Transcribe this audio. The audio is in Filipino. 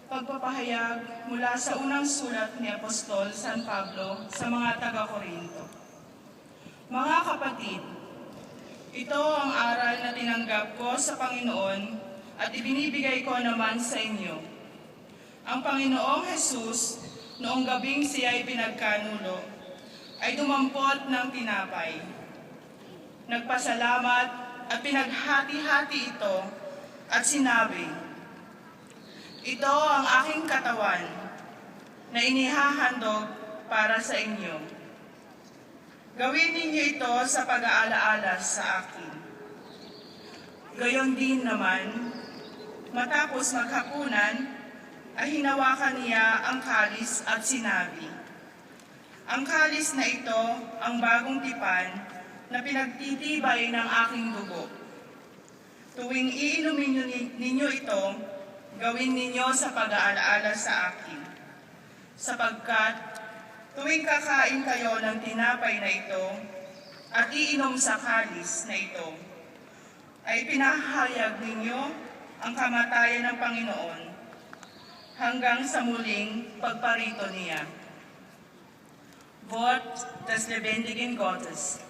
Pagpapahayag mula sa unang sulat ni Apostol San Pablo sa mga taga-Korinto. Mga kapatid, ito ang aral na tinanggap ko sa Panginoon at ibinibigay ko naman sa inyo. Ang Panginoong Jesus, noong gabing siya ay pinagkanulo, ay dumampot ng tinapay. Nagpasalamat at pinaghati-hati ito at sinabi, "Ito ang aking katawan na inihahandog para sa inyo. Gawin ninyo ito sa pag-aalaala sa akin." Gayon din naman, matapos maghapunan, ay hinawakan niya ang kalis at sinabi, "Ang kalis na ito ang bagong tipan na pinagtitibay ng aking dugo. Tuwing iinumin ninyo ito, gawin ninyo sa pag-aalaala sa akin. Sapagkat tuwing kakain kayo ng tinapay na ito at iinom sa kalis na ito, ay pinahayag ninyo ang kamatayan ng Panginoon hanggang sa muling pagparito niya. Wort des lebendigen Gottes.